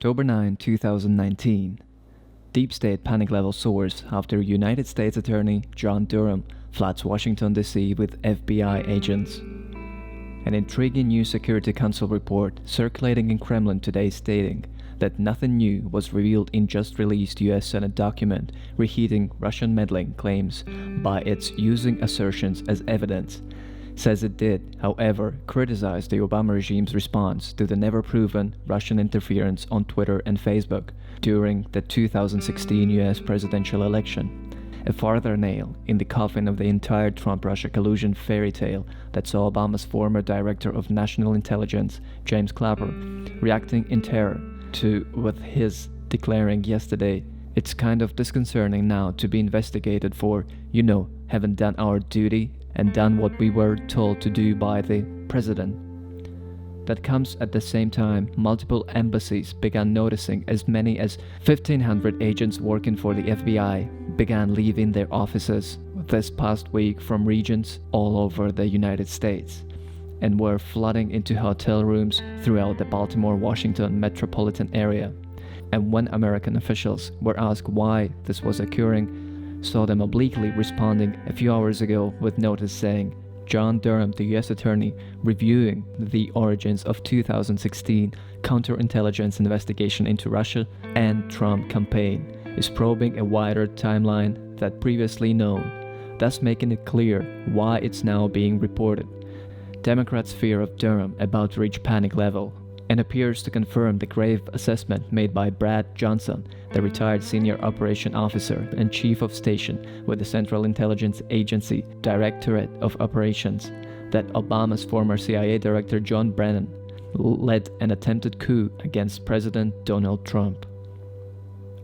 October 9, 2019. Deep state panic level soars after United States Attorney John Durham floods Washington, D.C. with FBI agents. An intriguing new Security Council report circulating in Kremlin today stating that nothing new was revealed in just released US Senate document reheating Russian meddling claims by its using assertions as evidence, says it did, however, criticize the Obama regime's response to the never-proven Russian interference on Twitter and Facebook during the 2016 US presidential election. A further nail in the coffin of the entire Trump-Russia collusion fairy tale that saw Obama's former Director of National Intelligence, James Clapper, reacting in terror to with his declaring yesterday, "It's kind of disconcerting now to be investigated for, having done our duty and done what we were told to do by the president." That comes at the same time multiple embassies began noticing as many as 1,500 agents working for the FBI began leaving their offices this past week from regions all over the United States and were flooding into hotel rooms throughout the Baltimore-Washington metropolitan area. And when American officials were asked why this was occurring, saw them obliquely responding a few hours ago with notice saying, John Durham, the U.S. Attorney, reviewing the origins of 2016 counterintelligence investigation into Russia and Trump campaign, is probing a wider timeline than previously known, thus making it clear why it's now being reported. Democrats' fear of Durham about to reach panic level and appears to confirm the grave assessment made by Brad Johnson, the retired senior operation officer and chief of station with the Central Intelligence Agency Directorate of Operations, that Obama's former CIA director John Brennan led an attempted coup against President Donald Trump.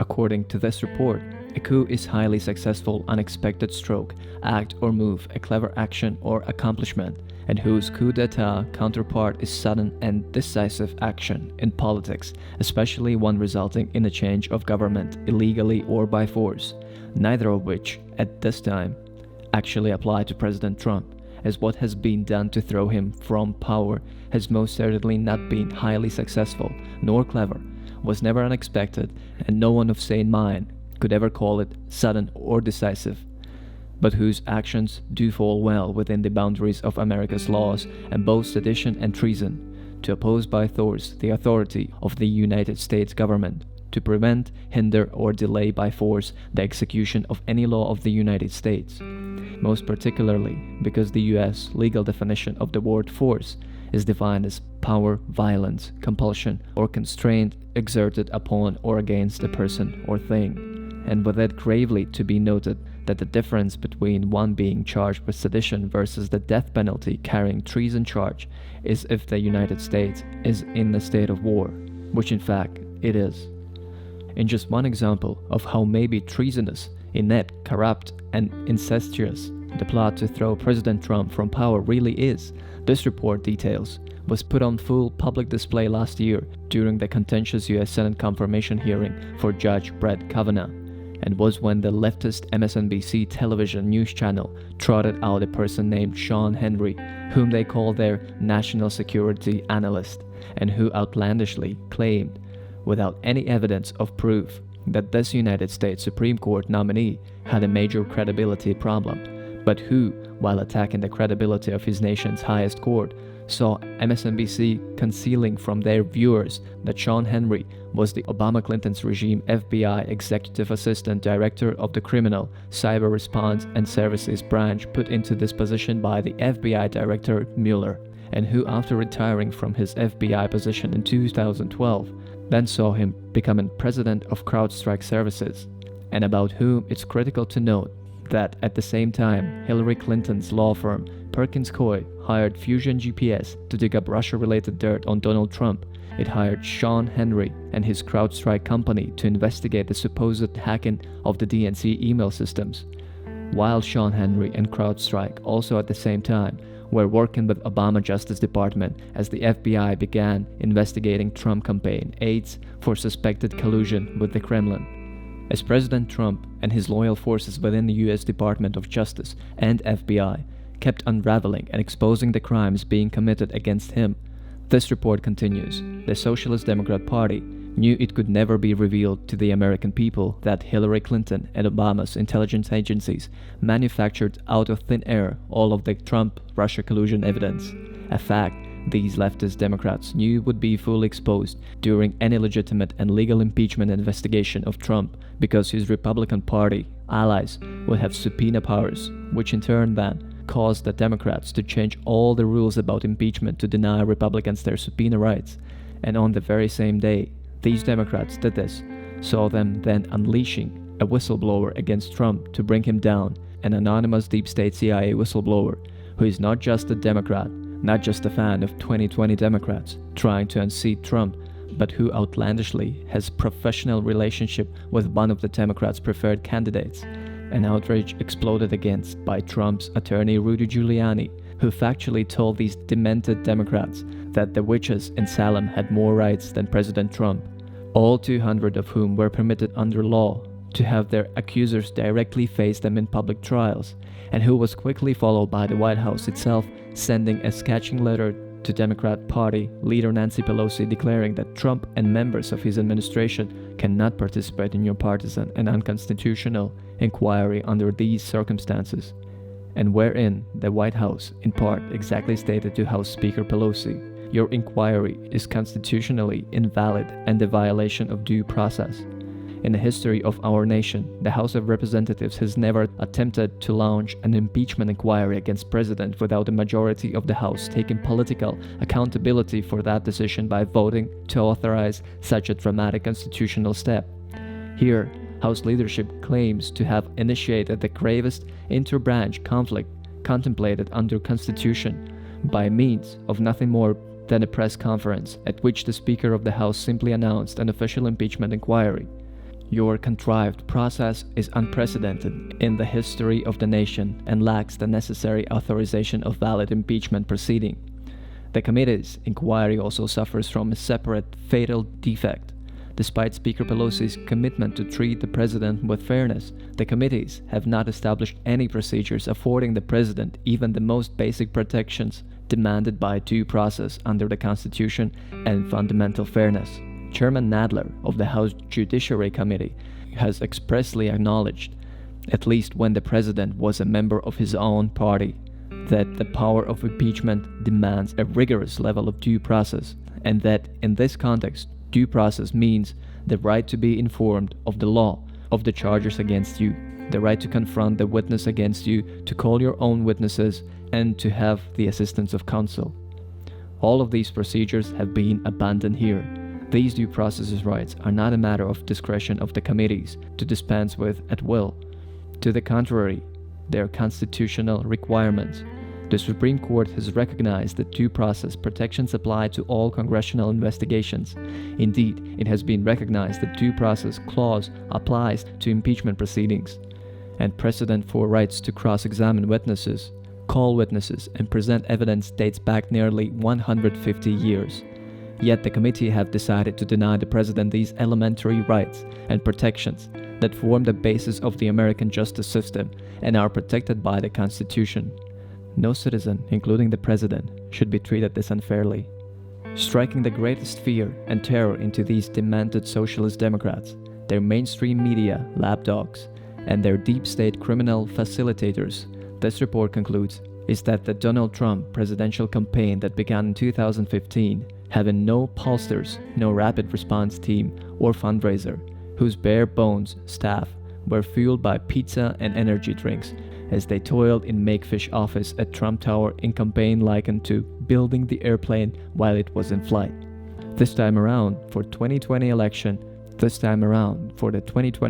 According to this report, a coup is highly successful unexpected stroke, act or move, a clever action or accomplishment, and whose coup d'etat counterpart is sudden and decisive action in politics, especially one resulting in a change of government illegally or by force, neither of which, at this time, actually apply to President Trump, as what has been done to throw him from power has most certainly not been highly successful nor clever, was never unexpected, and no one of sane mind could ever call it sudden or decisive, but whose actions do fall well within the boundaries of America's laws and both sedition and treason, to oppose by force the authority of the United States government, to prevent, hinder, or delay by force the execution of any law of the United States, most particularly because the U.S. legal definition of the word force is defined as power, violence, compulsion, or constraint exerted upon or against a person or thing. And with it gravely to be noted that the difference between one being charged with sedition versus the death penalty carrying treason charge is if the United States is in a state of war, which in fact it is. In just one example of how maybe treasonous, inept, corrupt, and incestuous the plot to throw President Trump from power really is, this report details was put on full public display last year during the contentious U.S. Senate confirmation hearing for Judge Brett Kavanaugh, and was when the leftist MSNBC television news channel trotted out a person named Sean Henry, whom they call their national security analyst, and who outlandishly claimed, without any evidence of proof, that this United States Supreme Court nominee had a major credibility problem, but who, while attacking the credibility of his nation's highest court, saw MSNBC concealing from their viewers that Sean Henry was the Obama-Clinton's regime FBI Executive Assistant Director of the Criminal, Cyber Response and Services Branch put into this position by the FBI Director Mueller, and who after retiring from his FBI position in 2012, then saw him becoming president of CrowdStrike Services, and about whom it's critical to note that at the same time Hillary Clinton's law firm Perkins Coie hired Fusion GPS to dig up Russia-related dirt on Donald Trump. It hired Sean Henry and his CrowdStrike company to investigate the supposed hacking of the DNC email systems, while Sean Henry and CrowdStrike also at the same time were working with Obama Justice Department as the FBI began investigating Trump campaign aides for suspected collusion with the Kremlin. As President Trump and his loyal forces within the U.S. Department of Justice and FBI kept unraveling and exposing the crimes being committed against him, this report continues. The Socialist Democrat Party knew it could never be revealed to the American people that Hillary Clinton and Obama's intelligence agencies manufactured out of thin air all of the Trump-Russia collusion evidence, a fact these leftist Democrats knew would be fully exposed during any legitimate and legal impeachment investigation of Trump, because his Republican Party allies would have subpoena powers, which in turn then caused the Democrats to change all the rules about impeachment to deny Republicans their subpoena rights. And on the very same day these Democrats did this, saw them then unleashing a whistleblower against Trump to bring him down, an anonymous deep state CIA whistleblower who is not just a Democrat, not just a fan of 2020 Democrats trying to unseat Trump, but who outlandishly has professional relationship with one of the Democrats' preferred candidates. An outrage exploded against by Trump's attorney Rudy Giuliani, who factually told these demented Democrats that the witches in Salem had more rights than President Trump, all 200 of whom were permitted under law to have their accusers directly face them in public trials, and who was quickly followed by the White House itself sending a scathing letter to Democrat Party leader Nancy Pelosi declaring that Trump and members of his administration cannot participate in your partisan and unconstitutional inquiry under these circumstances, and wherein the White House in part exactly stated to House Speaker Pelosi, your inquiry is constitutionally invalid and a violation of due process. In the history of our nation, the House of Representatives has never attempted to launch an impeachment inquiry against President without a majority of the House taking political accountability for that decision by voting to authorize such a dramatic constitutional step. Here, House leadership claims to have initiated the gravest inter-branch conflict contemplated under Constitution by means of nothing more than a press conference at which the Speaker of the House simply announced an official impeachment inquiry. Your contrived process is unprecedented in the history of the nation and lacks the necessary authorization of valid impeachment proceeding. The committee's inquiry also suffers from a separate fatal defect. Despite Speaker Pelosi's commitment to treat the president with fairness, the committees have not established any procedures affording the president even the most basic protections demanded by due process under the Constitution and fundamental fairness. Chairman Nadler of the House Judiciary Committee has expressly acknowledged, at least when the president was a member of his own party, that the power of impeachment demands a rigorous level of due process, and that in this context, due process means the right to be informed of the law, of the charges against you, the right to confront the witness against you, to call your own witnesses, and to have the assistance of counsel. All of these procedures have been abandoned here. These due process rights are not a matter of discretion of the committees to dispense with at will. To the contrary, they are constitutional requirements. The Supreme Court has recognized that due process protections apply to all congressional investigations. Indeed, it has been recognized that due process clause applies to impeachment proceedings, and precedent for rights to cross-examine witnesses, call witnesses, and present evidence dates back nearly 150 years. Yet the committee have decided to deny the president these elementary rights and protections that form the basis of the American justice system and are protected by the Constitution. No citizen, including the president, should be treated this unfairly. Striking the greatest fear and terror into these demented socialist Democrats, their mainstream media lapdogs, and their deep state criminal facilitators, this report concludes, is that the Donald Trump presidential campaign that began in 2015, having no pollsters, no rapid response team or fundraiser, whose bare bones staff were fueled by pizza and energy drinks as they toiled in make-fish office at Trump Tower in campaign likened to building the airplane while it was in flight. This time around for the 2020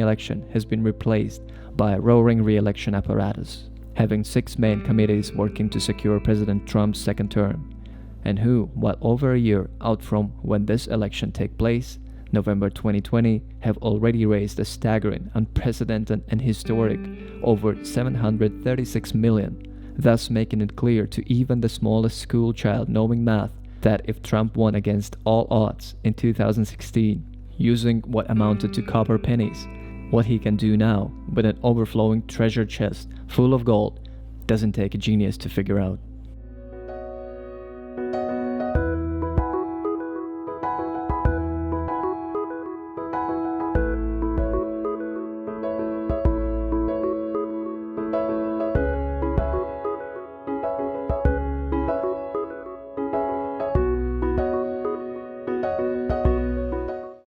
election has been replaced by a roaring re-election apparatus, having 6 main committees working to secure President Trump's second term, and who, while over a year out from when this election take place, November 2020, have already raised a staggering, unprecedented and historic over $736 million, thus making it clear to even the smallest school child knowing math that if Trump won against all odds in 2016, using what amounted to copper pennies, what he can do now with an overflowing treasure chest full of gold doesn't take a genius to figure out.